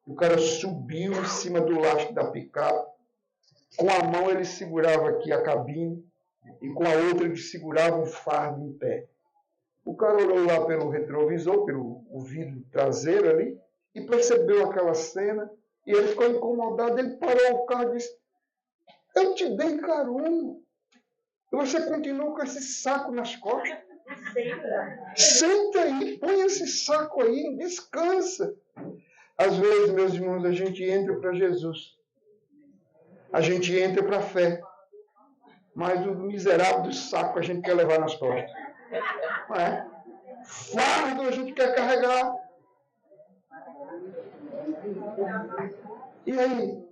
O cara subiu em cima do lastro da picape. Com a mão ele segurava aqui a cabine e com a outra ele segurava o fardo em pé. O cara olhou lá pelo retrovisor, pelo vidro traseiro ali, e percebeu aquela cena, e ele ficou incomodado, ele parou o carro e disse, eu te dei carona, e você continua com esse saco nas costas? Senta aí, põe esse saco aí, descansa. Às vezes, meus irmãos, a gente entra para Jesus, a gente entra para a fé, mas o miserável do saco a gente quer levar nas costas. Não é? Fardo a gente quer carregar. E aí?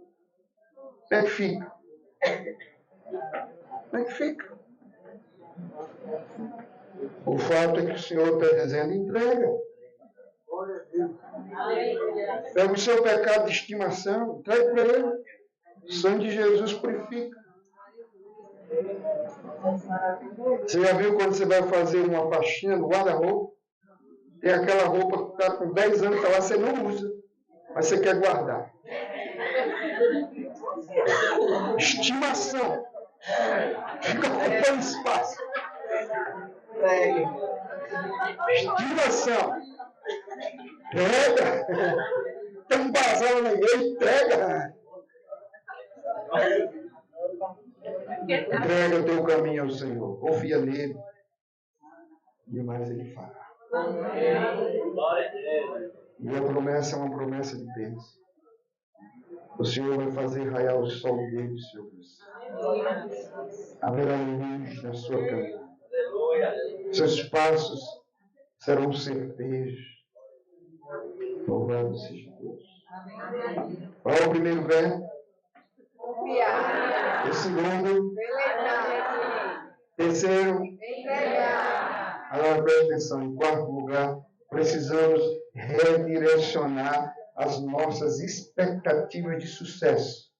Como é que fica? Como é que fica? O fato é que o Senhor está dizendo, entrega. Pega o seu pecado de estimação, entrega para ele. O sangue de Jesus purifica. Você já viu quando você vai fazer uma faxina no guarda-roupa? Tem aquela roupa que está com 10 anos, tá lá, você não usa, mas você quer guardar. Estimação. Fica ocupando espaço. Estimação. Pega. Tem um bazar na igreja, pega. Entrega o teu caminho ao Senhor. Confia nele. E mais ele fará. E a promessa é uma promessa de Deus. O Senhor vai fazer raiar o sol dele sobre você. Haverá luz na sua caminhada. Seus passos serão certeiros. Louvado seja Deus. Qual é o primeiro verbo? O segundo? Terceiro? Agora preste atenção. Em quarto lugar, precisamos redirecionar as nossas expectativas de sucesso.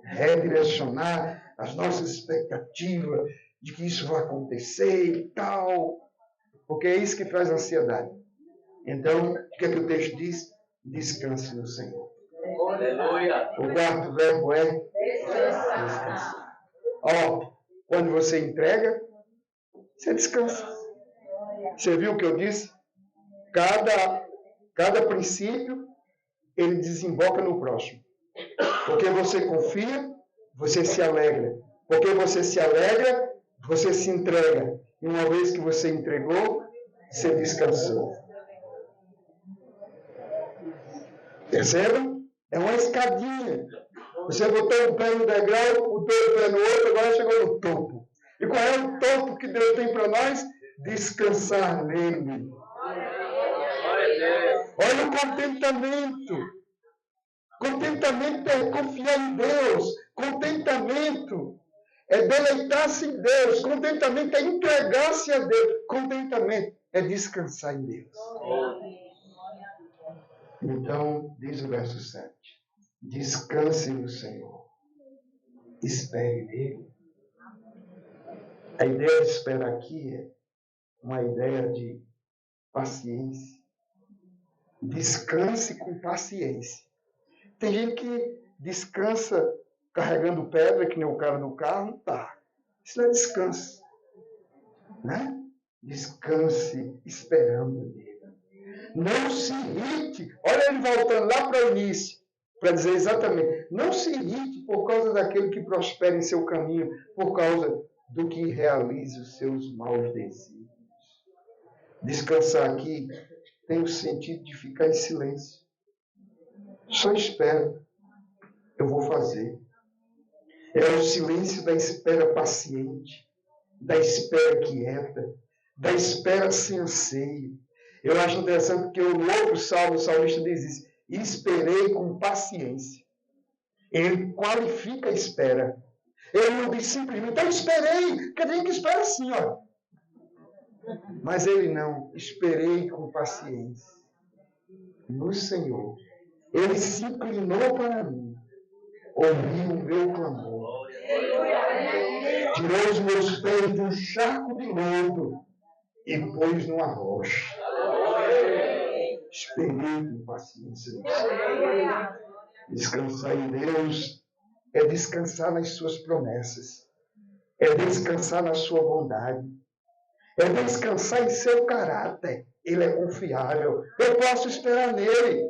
Redirecionar as nossas expectativas de que isso vai acontecer e tal, porque é isso que traz ansiedade. Então, o que é que o texto diz? Descanse no Senhor. Aleluia. O quarto verbo é descansar. Quando você entrega, você descansa. Você viu o que eu disse? Cada princípio, ele desemboca no próximo. Porque você confia, você se alegra. Porque você se alegra, você se entrega. E uma vez que você entregou, você descansou. Percebam? É uma escadinha. Você botou um pé no degrau, botou o pé no outro, agora chegou no topo. E qual é o topo que Deus tem para nós? Descansar nele. Olha o contentamento. Contentamento é confiar em Deus. Contentamento é deleitar-se em Deus. Contentamento é entregar-se a Deus. Contentamento é descansar em Deus. Então, diz o verso 7. Descanse no Senhor. Espere nele. A ideia de esperar aqui é uma ideia de paciência. Descanse com paciência. Tem gente que descansa carregando pedra, que nem o cara do carro, não tá. Isso não é descanso. Né? Descanse esperando nele. Não se irrite. Olha ele voltando lá para o início, para dizer exatamente. Não se irrite por causa daquele que prospera em seu caminho, por causa do que realiza os seus maus desígnios. Descansar aqui tem o sentido de ficar em silêncio. Só espera. Eu vou fazer. É o silêncio da espera paciente, da espera quieta, da espera sem anseio. Eu acho interessante que o outro salmo, o salmista diz isso. Esperei com paciência. Ele qualifica a espera. Ele não diz simplesmente, eu esperei. Quer dizer que espera assim, ó. Mas ele não. Esperei com paciência no Senhor. Ele se inclinou para mim. Ouviu o meu clamor. Tirou os meus pés de um charco de lodo e pôs numa rocha. Esperei com paciência. Descansar em Deus é descansar nas suas promessas. É descansar na sua bondade. É descansar em seu caráter. Ele é confiável. Eu posso esperar nele.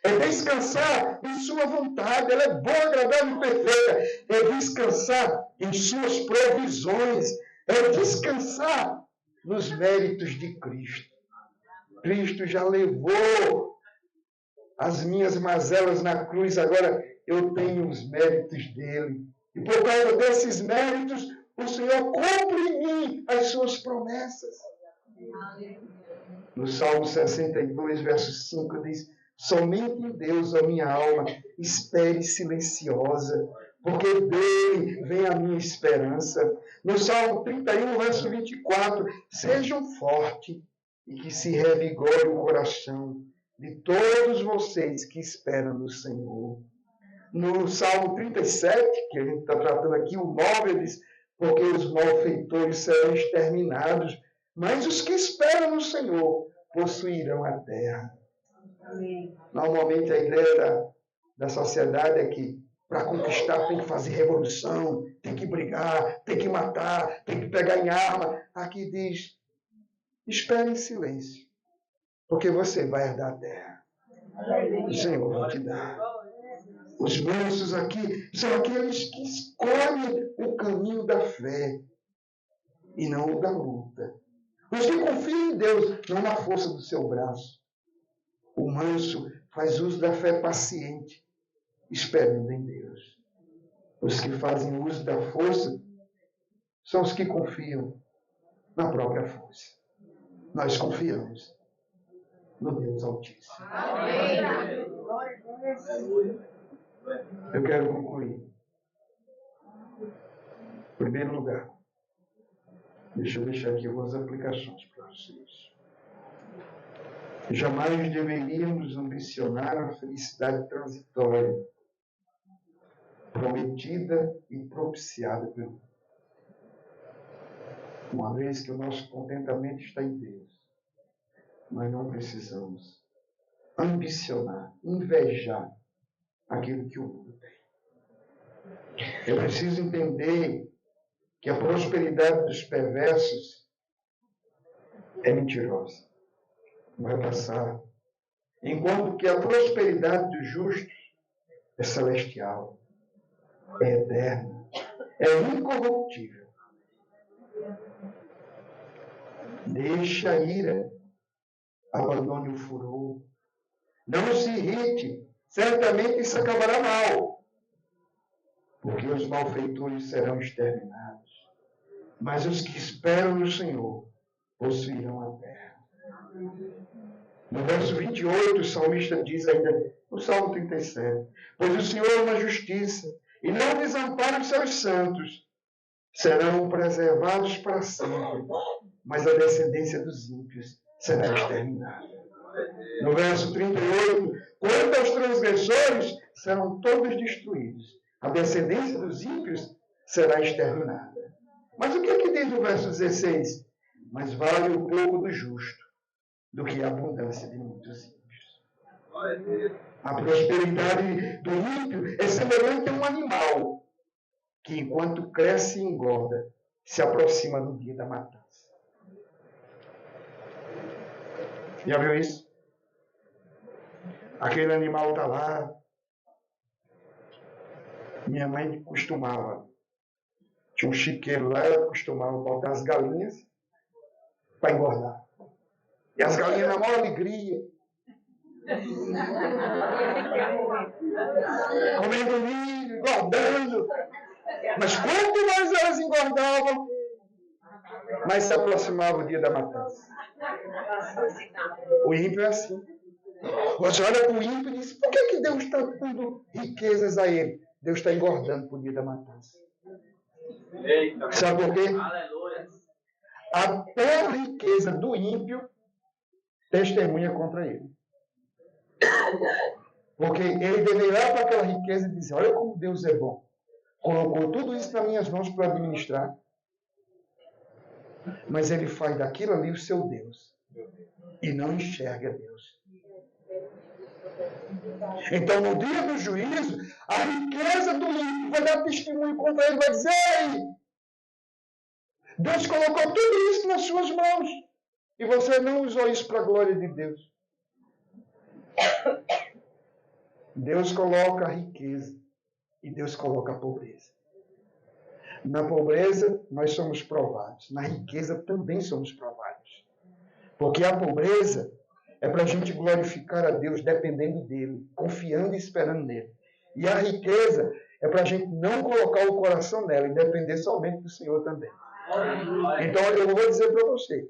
É descansar em sua vontade. Ela é boa, agradável e perfeita. É descansar em suas provisões. É descansar nos méritos de Cristo. Cristo já levou as minhas mazelas na cruz, agora eu tenho os méritos dele. E por causa desses méritos, o Senhor cumpre em mim as suas promessas. No Salmo 62, verso 5, diz: somente em Deus, ó minha alma, espere silenciosa, porque dele vem a minha esperança. No Salmo 31, verso 24, sejam fortes e que se revigore o coração de todos vocês que esperam no Senhor. No Salmo 37, que a gente está tratando aqui, o 9 diz, porque os malfeitores serão exterminados, mas os que esperam no Senhor possuirão a terra. Amém. Normalmente a ideia da sociedade é que para conquistar tem que fazer revolução, tem que brigar, tem que matar, tem que pegar em arma. Aqui diz, espere em silêncio, porque você vai herdar a terra. O Senhor vai te dar. Os mansos aqui são aqueles que escolhem o caminho da fé e não o da luta. Os que confiam em Deus, não na força do seu braço. O manso faz uso da fé paciente, esperando em Deus. Os que fazem uso da força são os que confiam na própria força. Nós confiamos no Deus Altíssimo. Amém. Eu quero concluir. Em primeiro lugar, deixa eu deixar aqui algumas aplicações para vocês. Jamais deveríamos ambicionar a felicidade transitória, prometida e propiciada pelo mundo. Uma vez que o nosso contentamento está em Deus, nós não precisamos ambicionar, invejar aquilo que o mundo tem. Eu preciso entender que a prosperidade dos perversos é mentirosa, vai passar. Enquanto que a prosperidade dos justos é celestial, é eterna, é incorruptível. Deixe a ira, abandone o furor. Não se irrite, certamente isso acabará mal, porque os malfeitores serão exterminados. Mas os que esperam no Senhor possuirão a terra. No verso 28, o salmista diz ainda, no Salmo 37, pois o Senhor ama a justiça e não desampara os seus santos. Serão preservados para sempre, mas a descendência dos ímpios será exterminada. No verso 38, quanto aos transgressores, serão todos destruídos. A descendência dos ímpios será exterminada. Mas o que é que diz no verso 16? Mas vale o pouco do justo do que a abundância de muitos ímpios. A prosperidade do ímpio é semelhante a um animal que, enquanto cresce e engorda, se aproxima do dia da matança. Já viu isso? Aquele animal está lá. Minha mãe costumava, tinha um chiqueiro lá, ela costumava botar as galinhas para engordar. E as galinhas na maior alegria. Comendo milho, engordando. Mas quanto mais elas engordavam, mais se aproximava o dia da matança. O ímpio é assim. Você olha para o ímpio e diz, por que Deus está dando riquezas a ele? Deus está engordando para o dia da matança. Sabe por quê? Até a riqueza do ímpio testemunha contra ele. Porque ele deveria olhar para aquela riqueza e dizer, olha como Deus é bom. Colocou tudo isso nas minhas mãos para administrar. Mas ele faz daquilo ali o seu Deus. E não enxerga Deus. Então, no dia do juízo, a riqueza do ímpio vai dar testemunho contra ele, vai dizer, ei, Deus colocou tudo isso nas suas mãos. E você não usou isso para a glória de Deus. Deus coloca a riqueza e Deus coloca a pobreza. Na pobreza, nós somos provados. Na riqueza, também somos provados. Porque a pobreza é para a gente glorificar a Deus dependendo dEle, confiando e esperando nele. E a riqueza é para a gente não colocar o coração nela e depender somente do Senhor também. Então, eu vou dizer para você.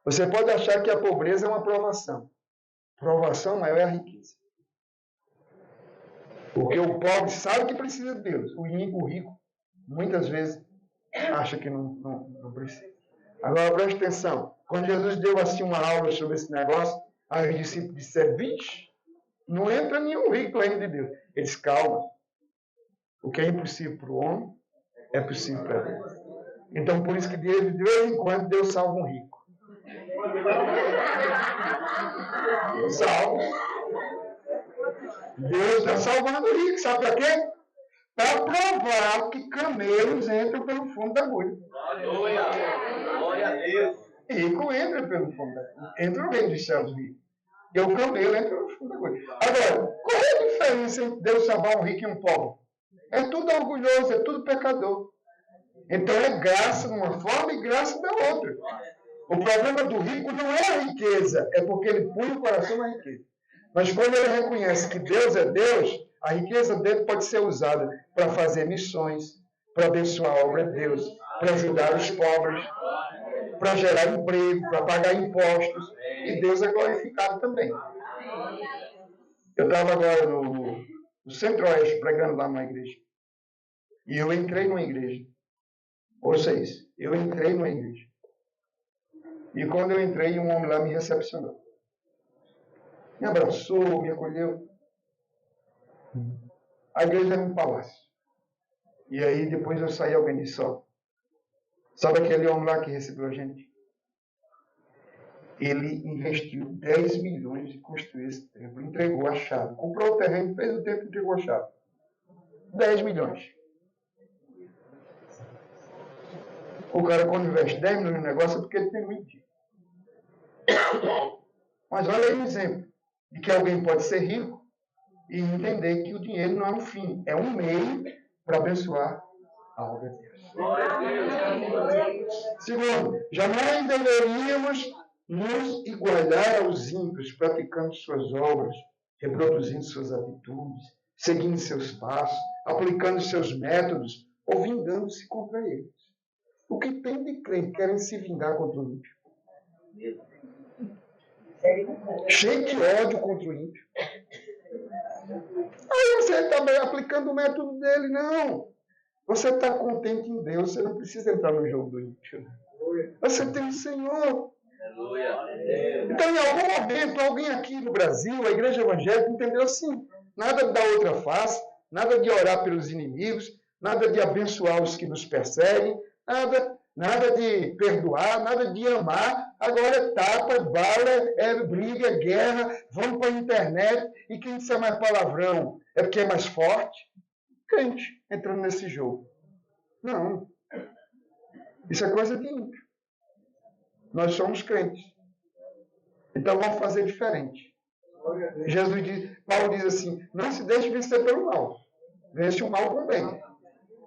Você pode achar que a pobreza é uma provação. Provação maior é a riqueza. Porque o pobre sabe que precisa de Deus. O rico, muitas vezes, acha que não precisa. Agora, preste atenção. Quando Jesus deu assim uma aula sobre esse negócio, aí os discípulos disseram, vixe, não entra nenhum rico no reino de Deus. Eles, calma. O que é impossível para o homem, é possível para Deus. Então, por isso que de vez em quando, Deus salva um rico. Deus salva. Deus está salvando o rico. Sabe para quê? Para provar que camelos entram pelo fundo da agulha. Glória a Deus. Rico entra pelo fundo da agulha. Entra no reino dos céus, rico. E o camelo entra no fundo da agulha. Agora, qual é a diferença entre Deus salvar um rico e um pobre? É tudo orgulhoso, é tudo pecador. Então é graça de uma forma e graça da outra. O problema do rico não é a riqueza, é porque ele põe o coração na riqueza. Mas quando ele reconhece que Deus é Deus, a riqueza dele pode ser usada para fazer missões, para abençoar a obra de Deus, para ajudar os pobres, para gerar emprego, para pagar impostos. E Deus é glorificado também. Eu estava agora no Centro-Oeste, pregando lá numa igreja. E eu entrei numa igreja. Ouça isso. Eu entrei numa igreja. E quando eu entrei, um homem lá me recepcionou. Me abraçou, me acolheu. A igreja era um palácio. E aí depois eu saí organizado. Sabe aquele homem lá que recebeu a gente? Ele investiu 10 milhões em construir esse templo, entregou a chave. Comprou o terreno, fez o templo e entregou a chave. 10 milhões. O cara, quando investe 10 milhões no negócio, é porque ele tem muito dinheiro. Mas olha aí um exemplo de que alguém pode ser rico e entender que o dinheiro não é um fim, é um meio para abençoar a obra de Deus. Segundo, jamais deveríamos nos igualar aos ímpios, praticando suas obras, reproduzindo suas atitudes, seguindo seus passos, aplicando seus métodos ou vingando-se contra eles. O que tem de crente que querem se vingar contra o ímpio? Cheio de ódio contra o ímpio. Aí você está aplicando o método dele, não. Você está contente em Deus, você não precisa entrar no jogo do ímpio. Você tem o Senhor. Então, em algum momento, alguém aqui no Brasil, a igreja evangélica, entendeu assim: nada de dar outra face, nada de orar pelos inimigos, nada de abençoar os que nos perseguem, nada de perdoar, nada de amar. Agora é tapa, bala, é briga, é guerra, vamos para a internet, e quem disser mais palavrão é porque é mais forte. Crente entrando nesse jogo. Não. Isso é coisa de ímpio. Nós somos crentes. Então vamos fazer diferente. Paulo diz assim: não se deixe vencer pelo mal. Vence o mal com o bem.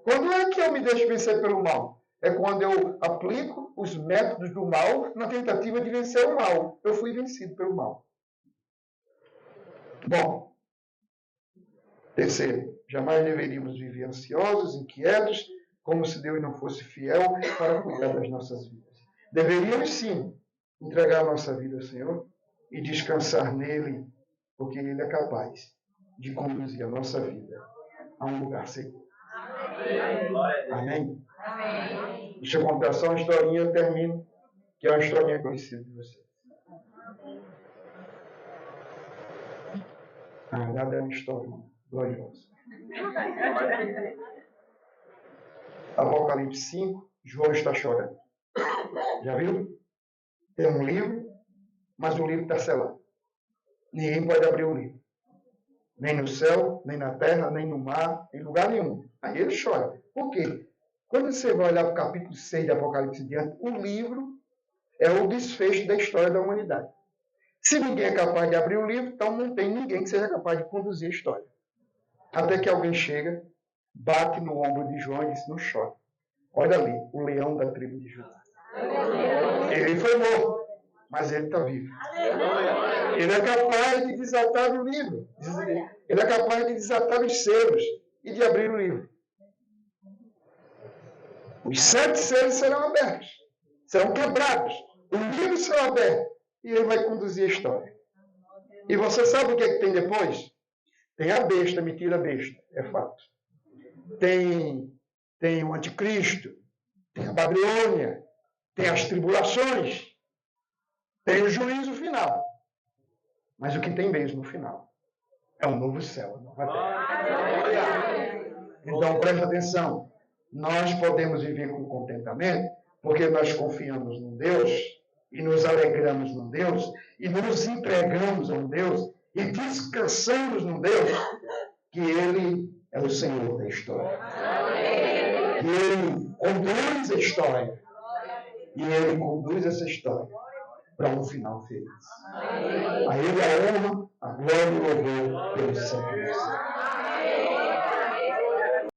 Quando é que eu me deixo vencer pelo mal? É quando eu aplico os métodos do mal na tentativa de vencer o mal. Eu fui vencido pelo mal. Bom, terceiro, jamais deveríamos viver ansiosos, inquietos, como se Deus não fosse fiel para cuidar das nossas vidas. Deveríamos sim entregar a nossa vida ao Senhor e descansar nele, porque ele é capaz de conduzir a nossa vida a um lugar seguro. Amém? Amém. Deixa eu contar só uma historinha, eu termino, que é uma historinha conhecida de vocês. Na verdade é uma história gloriosa. Apocalipse 5, João está chorando. Já viu? Tem um livro, mas o livro está selado. Ninguém pode abrir o livro. Nem no céu, nem na terra, nem no mar, em lugar nenhum. Aí ele chora. Por quê? Quando você vai olhar para o capítulo 6 de Apocalipse diante, o livro é o desfecho da história da humanidade. Se ninguém é capaz de abrir o livro, então não tem ninguém que seja capaz de conduzir a história. Até que alguém chega, bate no ombro de João e diz: não chora. Olha ali, o leão da tribo de Judá. Ele foi morto, mas ele está vivo. Ele é capaz de desatar o livro. Ele é capaz de desatar os selos e de abrir o livro. Os 7 selos serão abertos, serão quebrados. O livro será aberto e ele vai conduzir a história. E você sabe o que é que tem depois? Tem a besta, mentira besta, é fato. Tem o anticristo, tem a Babilônia, tem as tribulações, tem o juízo final. Mas o que tem mesmo no final é um novo céu, uma nova terra. Então preste atenção. Nós podemos viver com contentamento porque nós confiamos num Deus e nos alegramos num Deus e nos entregamos a um Deus e descansamos num Deus que Ele é o Senhor da história. Que Ele conduz a história. E Ele conduz essa história para um final feliz. A Ele a honra, a glória e o louvor pelo século.